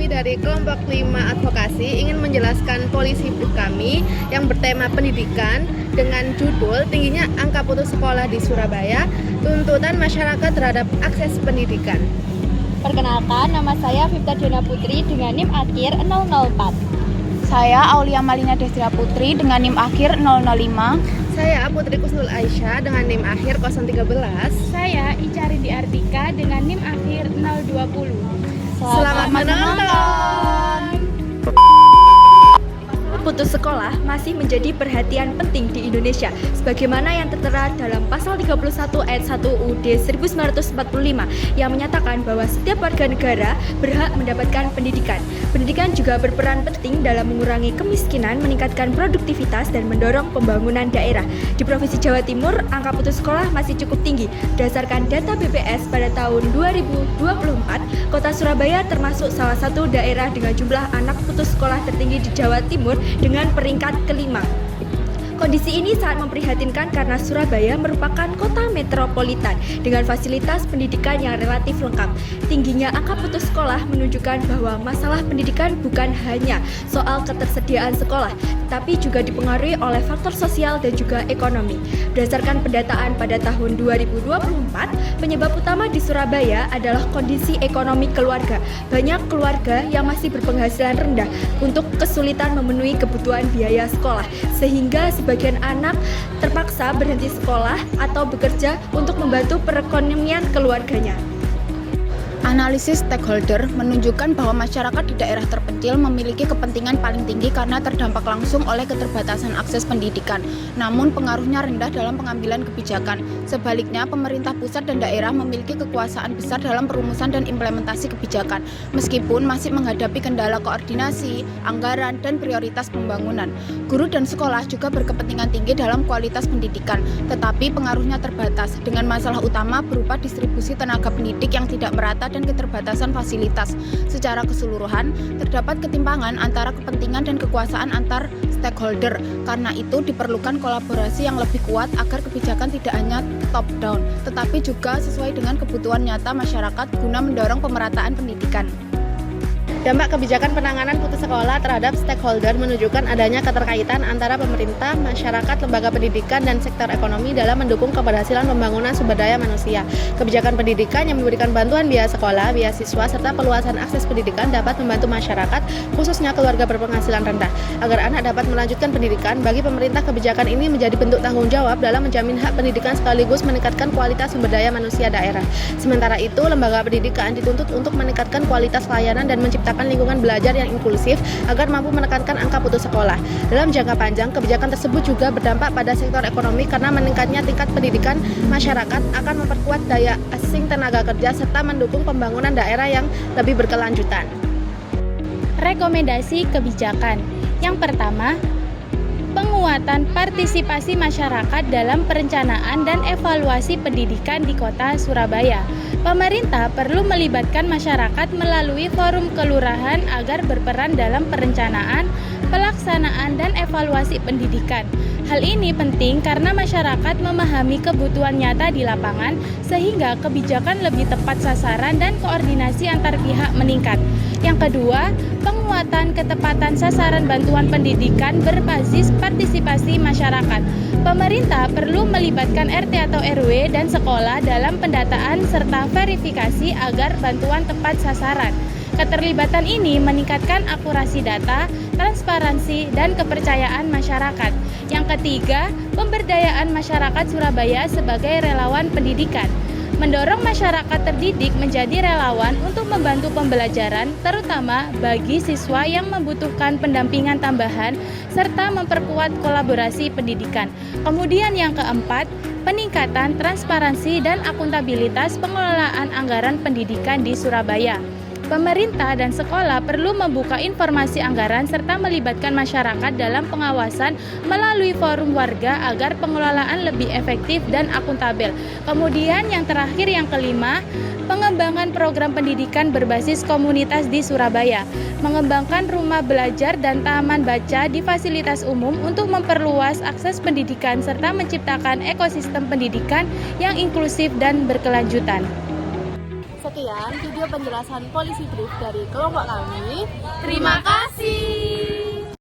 dari kelompok 5 advokasi ingin menjelaskan polisi kami yang bertema pendidikan dengan judul tingginya angka putus sekolah di Surabaya, tuntutan masyarakat terhadap akses pendidikan. Perkenalkan, nama saya Vipta Diana Putri dengan NIM akhir 004. Saya Aulia Malina Desira Putri dengan NIM akhir 005. Saya Putri Kusnul Aisyah dengan NIM akhir 013. Saya Ica Rindi Ardika dengan NIM akhir 020. Selamat menonton! Putus sekolah masih menjadi perhatian penting di Indonesia sebagaimana yang tertera dalam pasal 31 ayat 1 UUD 1945 yang menyatakan bahwa setiap warga negara berhak mendapatkan pendidikan. Pendidikan juga berperan penting dalam mengurangi kemiskinan, meningkatkan produktivitas dan mendorong pembangunan daerah. Di Provinsi Jawa Timur, angka putus sekolah masih cukup tinggi. Berdasarkan data BPS pada tahun 2024, Kota Surabaya termasuk salah satu daerah dengan jumlah anak putus sekolah tertinggi di Jawa Timur dengan peringkat kelima. Kondisi ini sangat memprihatinkan karena Surabaya merupakan kota metropolitan dengan fasilitas pendidikan yang relatif lengkap. Tingginya angka putus sekolah menunjukkan bahwa masalah pendidikan bukan hanya soal ketersediaan sekolah, tapi juga dipengaruhi oleh faktor sosial dan juga ekonomi. Berdasarkan pendataan pada tahun 2024, penyebab utama di Surabaya adalah kondisi ekonomi keluarga. Banyak keluarga yang masih berpenghasilan rendah untuk kesulitan memenuhi kebutuhan biaya sekolah, sehingga sebagian anak terpaksa berhenti sekolah atau bekerja untuk membantu perekonomian keluarganya. Analisis stakeholder menunjukkan bahwa masyarakat di daerah terpencil memiliki kepentingan paling tinggi karena terdampak langsung oleh keterbatasan akses pendidikan, namun pengaruhnya rendah dalam pengambilan kebijakan. Sebaliknya, pemerintah pusat dan daerah memiliki kekuasaan besar dalam perumusan dan implementasi kebijakan, meskipun masih menghadapi kendala koordinasi, anggaran, dan prioritas pembangunan. Guru dan sekolah juga berkepentingan tinggi dalam kualitas pendidikan, tetapi pengaruhnya terbatas, dengan masalah utama berupa distribusi tenaga pendidik yang tidak merata dan keterbatasan fasilitas. Secara keseluruhan, terdapat ketimpangan antara kepentingan dan kekuasaan antar stakeholder. Karena itu diperlukan kolaborasi yang lebih kuat agar kebijakan tidak hanya top down, tetapi juga sesuai dengan kebutuhan nyata masyarakat guna mendorong pemerataan pendidikan. Dampak kebijakan penanganan putus sekolah terhadap stakeholder menunjukkan adanya keterkaitan antara pemerintah, masyarakat, lembaga pendidikan, dan sektor ekonomi dalam mendukung keberhasilan pembangunan sumber daya manusia. Kebijakan pendidikan yang memberikan bantuan biaya sekolah, beasiswa, serta peluasan akses pendidikan dapat membantu masyarakat, khususnya keluarga berpenghasilan rendah, agar anak dapat melanjutkan pendidikan. Bagi pemerintah, kebijakan ini menjadi bentuk tanggung jawab dalam menjamin hak pendidikan sekaligus meningkatkan kualitas sumber daya manusia daerah. Sementara itu, lembaga pendidikan dituntut untuk meningkatkan kualitas layanan dan menciptakan lingkungan belajar yang inklusif agar mampu menekankan angka putus sekolah. Dalam jangka panjang, kebijakan tersebut juga berdampak pada sektor ekonomi karena meningkatnya tingkat pendidikan masyarakat akan memperkuat daya asing tenaga kerja serta mendukung pembangunan daerah yang lebih berkelanjutan. Rekomendasi kebijakan. Yang pertama, penguatan partisipasi masyarakat dalam perencanaan dan evaluasi pendidikan di Kota Surabaya. Pemerintah perlu melibatkan masyarakat melalui forum kelurahan agar berperan dalam perencanaan, pelaksanaan, dan evaluasi pendidikan. Hal ini penting karena masyarakat memahami kebutuhan nyata di lapangan sehingga kebijakan lebih tepat sasaran dan koordinasi antar pihak meningkat. Yang kedua, penguatan ketepatan sasaran bantuan pendidikan berbasis partisipasi masyarakat. Pemerintah perlu melibatkan RT atau RW dan sekolah dalam pendataan serta verifikasi agar bantuan tepat sasaran. Keterlibatan ini meningkatkan akurasi data, transparansi, dan kepercayaan masyarakat. Yang ketiga, pemberdayaan masyarakat Surabaya sebagai relawan pendidikan. Mendorong masyarakat terdidik menjadi relawan untuk membantu pembelajaran, terutama bagi siswa yang membutuhkan pendampingan tambahan, serta memperkuat kolaborasi pendidikan. Kemudian yang keempat, peningkatan transparansi dan akuntabilitas pengelolaan anggaran pendidikan di Surabaya. Pemerintah dan sekolah perlu membuka informasi anggaran serta melibatkan masyarakat dalam pengawasan melalui forum warga agar pengelolaan lebih efektif dan akuntabel. Kemudian yang terakhir, yang kelima, pengembangan program pendidikan berbasis komunitas di Surabaya. Mengembangkan rumah belajar dan taman baca di fasilitas umum untuk memperluas akses pendidikan serta menciptakan ekosistem pendidikan yang inklusif dan berkelanjutan. Sekian video penjelasan polisi brief dari kelompok kami. Terima kasih.